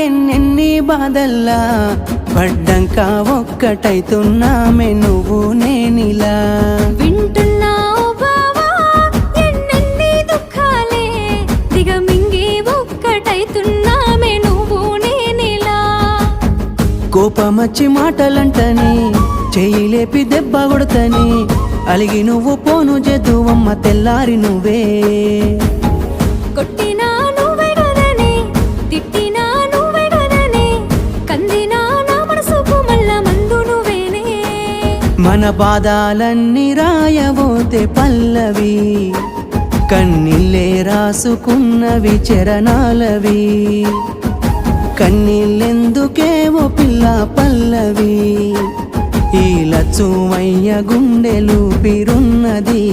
ఎన్నెన్ని బాధల్లా పడ్డంక ఒక్కటైతున్నామే నువ్వు నేనిలా వింటున్నావు బావా ఎన్నెన్ని దుఃఖాలే దిగమింగి ఒక్కటైతున్నామే నువ్వు నేనిలా కోపమచ్చి మాటలంటని చెయ్యి లేపి దెబ్బ కొడతని అలిగి నువ్వు పోను జదువమ్మ తెల్లారి నువ్వే కొట్టినా నువ్వే కదనే తిట్టినా నువ్వే కదనే కందినా నా మనసుకు మళ్ళా మందు నువ్వేనే మన బాధాలన్నీ రాయబోతే పల్లవి కన్నీళ్ళే రాసుకున్నవి చరణాలవి కన్నీళ్ళెందుకేవో పిల్ల పల్లవి ఈ లచ్చుమయ్య గుండెలు పిరున్నది